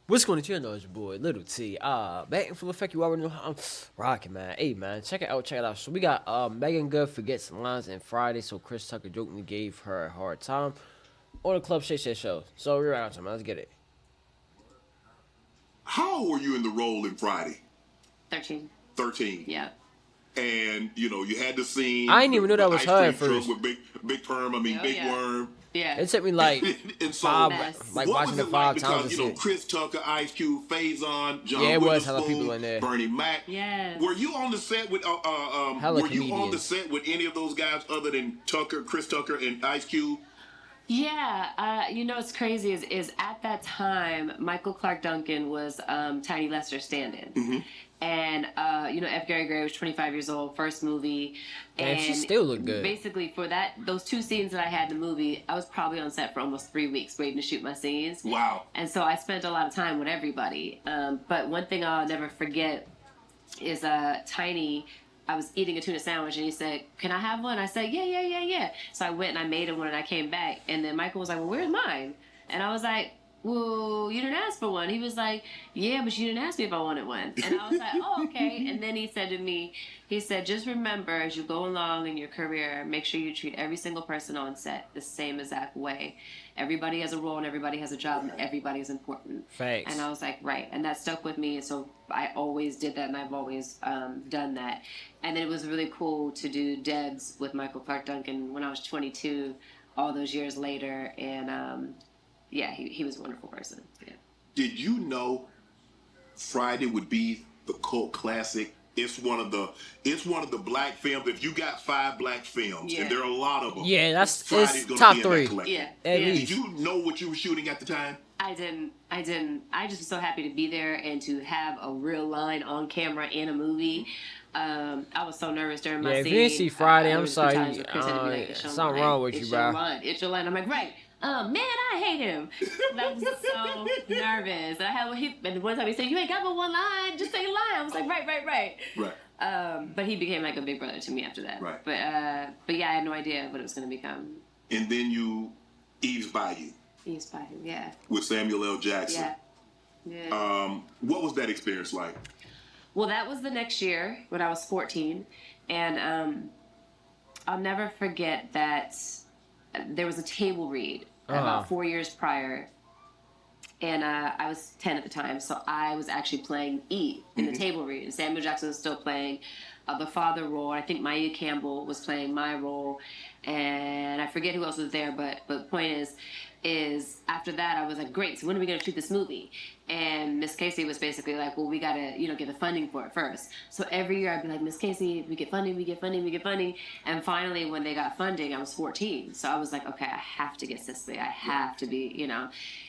What's going to know? It's your boy Little T. Back in full effect. You already know how I'm rocking, man. Hey, man, check it out. Check it out. So we got Megan Good forgets lines in Friday. So Chris Tucker jokingly gave her a hard time on the Club Shay Shay show. So we're out, man. Let's get it. How old were you in the role in Friday? 13. 13. Yeah. And you had the scene. I didn't even know that was ice her cream at first. truck with Big Perm. I mean, Oh, Big yeah. Worm. Yeah. It took me like And so, five, Mess. like what watching was the it five like? times. Because Chris Tucker, Ice Cube, Faison, John Yeah, it was hella Witherspoon, people in there. Bernie Mac. Yes. Were you on the set with Hella Were you on the comedians. set with any of those guys other than Chris Tucker, and Ice Cube? Yeah, it's crazy is at that time Michael Clark Duncan was Tiny Lester stand-in, and F. Gary Gray was 25 years old, first movie, And she still looked good. Basically, for those two scenes that I had in the movie, I was probably on set for almost 3 weeks waiting to shoot my scenes. Wow. And so I spent a lot of time with everybody. But one thing I'll never forget is Tiny. I was eating a tuna sandwich and he said, "Can I have one?" I said, "Yeah." So I went and I made him one and I came back and then Michael was like, "Well, where's mine?" And I was like, "Well, you didn't ask for one." He was like, "Yeah, but you didn't ask me if I wanted one." And I was like, "Oh, okay." And then he said to me, "Just remember as you go along in your career, make sure you treat every single person on set the same exact way. Everybody has a role and everybody has a job and everybody is important." Facts. And I was like, right. And that stuck with me. And so I always did that and I've always done that. And then it was really cool to do Debs with Michael Clark Duncan when I was 22, all those years later. And he was a wonderful person. Yeah. Did you know Friday would be the cult classic? It's one of the black films. If you got 5 black films, and there are a lot of them. Yeah, that's Friday's it's gonna top be in that 3. collection. Yeah. At yeah. least. Did you know what you were shooting at the time? I didn't. I just was so happy to be there and to have a real line on camera in a movie. I was so nervous during my Yeah, if scene. you didn't see Friday, there I'm was sorry. times where Chris had to be like, "It's your Something line. wrong with It's you, your bro." line. It's your line. I'm like, right. Man, I hate him. I was so nervous. And one time he said, "You ain't got but one line. Just say a line." I was like, right. Right. But he became like a big brother to me after that. Right. But yeah, I had no idea what it was going to become. And then you Eve's Bayou He's by him. Yeah. with Samuel L. Jackson. Yeah. What was that experience like? Well, that was the next year when I was 14. And I'll never forget that there was a table read about 4 years prior. And I was 10 at the time, so I was actually playing E in the table read. And Samuel Jackson was still playing the father role. I think Maya Campbell was playing my role. And I forget who else was there, but the point is after that I was like, great, so when are we going to shoot this movie? And Miss Casey was basically like, well, we got to get the funding for it first. So every year I'd be like, "Miss Casey, we get funding. And finally when they got funding, I was 14. So I was like, okay, I have to get Cicely. I have to be,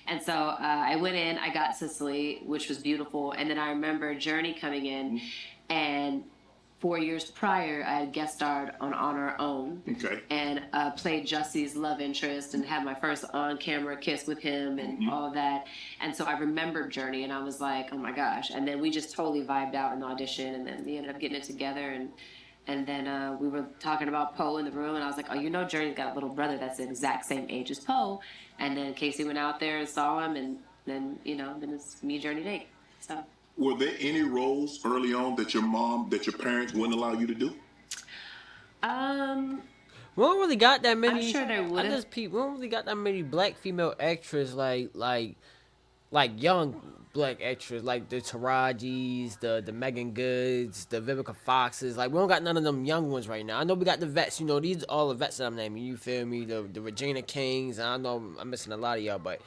And so I went in, I got Cicely, which was beautiful. And then I remember Journey coming in and 4 years prior, I had guest starred on Our Own. Okay. And played Jussie's love interest and had my first on-camera kiss with him and all of that. And so I remembered Journey and I was like, oh my gosh. And then we just totally vibed out in the audition and then we ended up getting it together. And then we were talking about Poe in the room and I was like, oh, Journey's got a little brother that's the exact same age as Poe. And then Casey went out there and saw him and then, then it's me, Journey, Nate. So... Were there any roles early on that your parents wouldn't allow you to do? We don't really got that many. I'm sure there would have. We don't really got that many black female actors like young black actors like the Tarajis, the Meagan Goods, the Vivica Foxes. Like we don't got none of them young ones right now. I know we got the vets. These are all the vets that I'm naming. You feel me? The Regina Kings. And I know I'm missing a lot of y'all, but.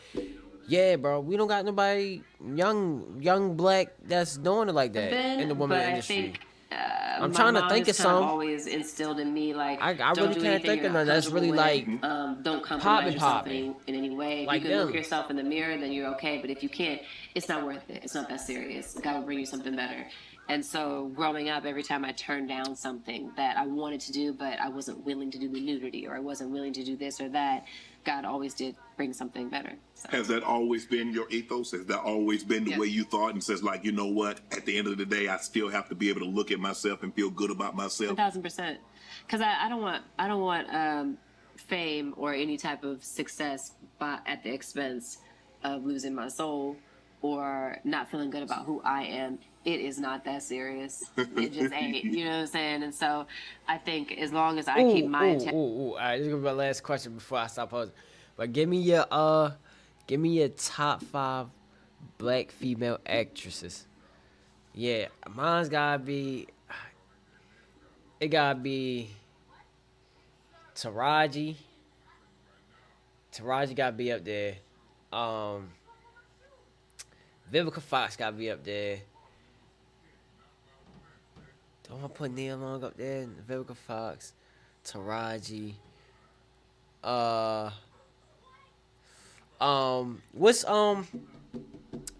Yeah, bro, we don't got nobody young black that's doing it like that in the women industry. I'm trying to think of some. Always instilled in me like I really can't think of none that's really like don't compromise yourself popping in any way. If like you can them. look yourself in the mirror, then you're okay. But if you can't, it's not worth it. It's not that serious. God will bring you something better. And so growing up, every time I turned down something that I wanted to do, but I wasn't willing to do the nudity or I wasn't willing to do this or that, God always did bring something better. So. Has that always been your ethos? Has that always been the way you thought and says like, you know what, at the end of the day, I still have to be able to look at myself and feel good about myself? 1,000%. Because I don't want fame or any type of success at the expense of losing my soul or not feeling good about who I am, it is not that serious. It just ain't. You know what I'm saying? And so I think as long as I keep Ooh, my ooh, intention. ooh, ooh. All right, this is gonna be my last question before I stop posing. But give me your top 5 black female actresses. Yeah, mine's gotta be. It gotta be Taraji. Taraji gotta be up there. Um, Vivica Fox gotta be up there. Don't want to put Nia Long up there. Vivica Fox, Taraji. Uh, what's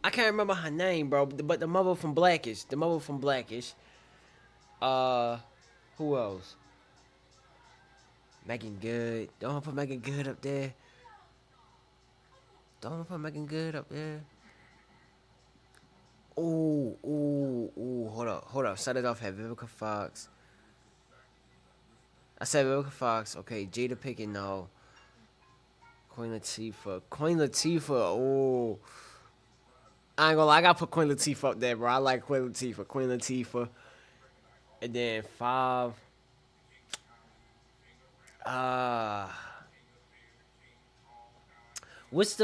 I can't remember her name, bro. But the mother from Blackish. The mother from Blackish. Uh, who else? Megan Good. Don't want to put Megan Good up there. Don't want to put Megan Good up there. Ooh, ooh, ooh. Hold up. Set it off. Had Vivica Fox. I said Vivica Fox. Okay, Jada Pinkett, no. Queen Latifah. Queen Latifah. Oh, I ain't gonna lie. I gotta put Queen Latifah up there, bro. I like Queen Latifah. Queen Latifah. And then 5. Uh what's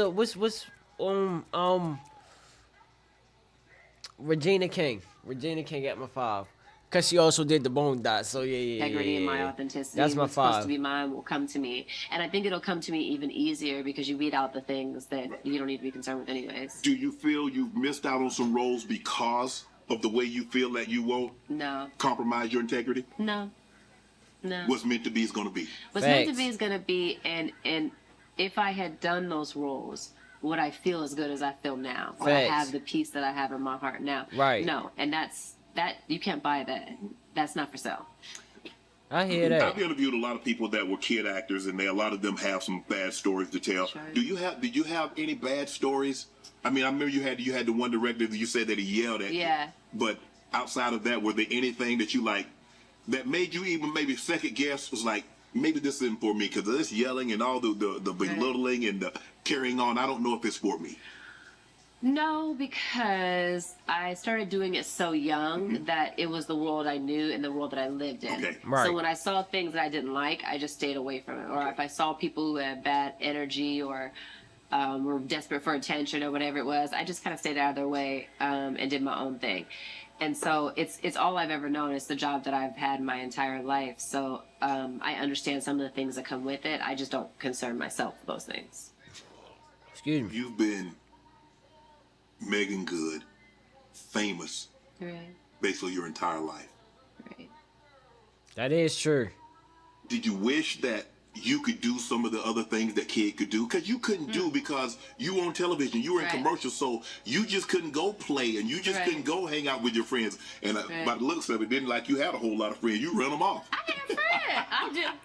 Regina King. Regina King at my 5. Cause she also did the Bone Dot. So Integrity and my yeah. authenticity That's and my what's supposed to 5. be mine will come to me, and I think it'll come to me even easier because you weed out the things that you don't need to be concerned with anyways. Do you feel you've missed out on some roles because of the way you feel that you won't No, compromise your integrity? no, no. What's meant to be is going to be. What's meant to Facts. be is gonna be, and if I had done those roles, would I feel as good as I feel now? Would I Facts. have the peace that I have in my heart now? Right. No, and that you can't buy that. That's not for sale. I hear I've that. interviewed a lot of people that were kid actors, and a lot of them have some bad stories to tell. Sure. Did you have any bad stories? I mean, I remember you had the one director that you said that he yelled at you. Yeah. But outside of that, were there anything that you like that made you even maybe second guess? Was like, maybe this isn't for me because of this yelling and all the belittling and the carrying on. I don't know if it's for me. No, because I started doing it so young that it was the world I knew and the world that I lived in. Okay. Right. So when I saw things that I didn't like, I just stayed away from it. Or if I saw people who had bad energy or were desperate for attention or whatever it was, I just kind of stayed out of their way and did my own thing. And so it's all I've ever known. It's the job that I've had my entire life. So I understand some of the things that come with it. I just don't concern myself with those things. Excuse me. You've been Meagan Good, famous, Right. basically your entire life. Right. That is true. Did you wish that you could do some of the other things that kid could do? Because you couldn't do because you were on television, you were in Right. commercials, so you just couldn't go play and you just Right. couldn't go hang out with your friends. And Right. by the looks of it, didn't like you had a whole lot of friends. You run them off. I had a friend.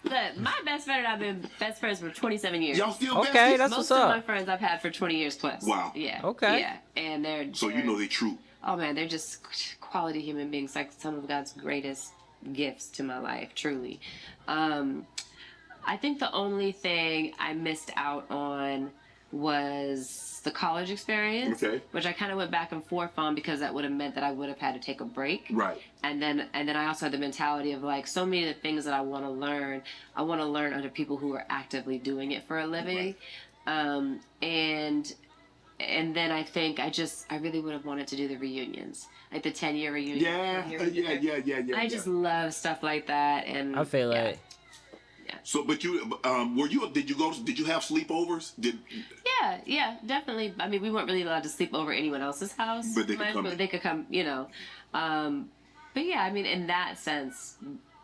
Look, my best friend and I've been best friends for 27 years. Y'all still Okay, besties? that's Most what's of up. my friends I've had for 20 years plus. Wow. Yeah. Okay. Yeah, and they're So you know they true. oh man, they're just quality human beings, like some of God's greatest gifts to my life, truly. I think the only thing I missed out on was the college experience, Okay. which I kind of went back and forth on because that would have meant that I would have had to take a break. Right. And then I also had the mentality of like so many of the things that I want to learn under people who are actively doing it for a living. Right. And then I think I really would have wanted to do the reunions, like the 10-year reunion. Yeah. I just love stuff like that, and I feel yeah. like. So, but you did you have sleepovers? Yeah, definitely. I mean, we weren't really allowed to sleep over anyone else's house, But they could come in. they could come, you know. But yeah, I mean, in that sense,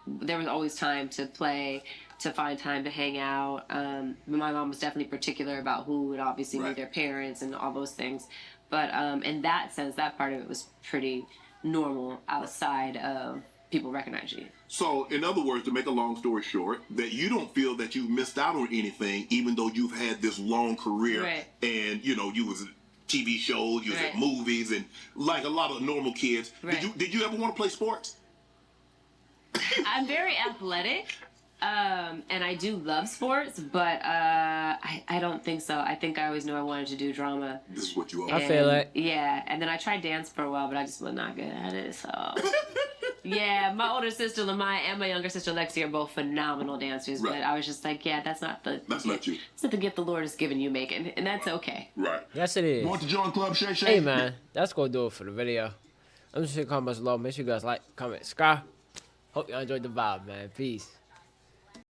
there was always time to play, to find time to hang out. My mom was definitely particular about who would obviously Right. meet their parents and all those things. But in that sense, that part of it was pretty normal outside of people recognizing you. So, in other words, to make a long story short, that you don't feel that you missed out on anything, even though you've had this long career, Right. and you was at TV shows, you was at Right. movies, and like a lot of normal kids. Right. Did you ever want to play sports? I'm very athletic. And I do love sports, but I don't think so. I think I always knew I wanted to do drama. This is what you are. I feel it. Yeah, and then I tried dance for a while, but I just was not good at it. So, yeah, my older sister Lamaya and my younger sister Lexi are both phenomenal dancers, Right. but I was just like, yeah, that's not the not you. It's not the gift the Lord has given you, Meagan, and that's okay. Right. Yes, it is. Want to join Club Shay Shay? Hey, man, that's gonna do it for the video. I'm just gonna comment below. Make sure you guys like, comment, subscribe. Hope y'all enjoyed the vibe, man. Peace.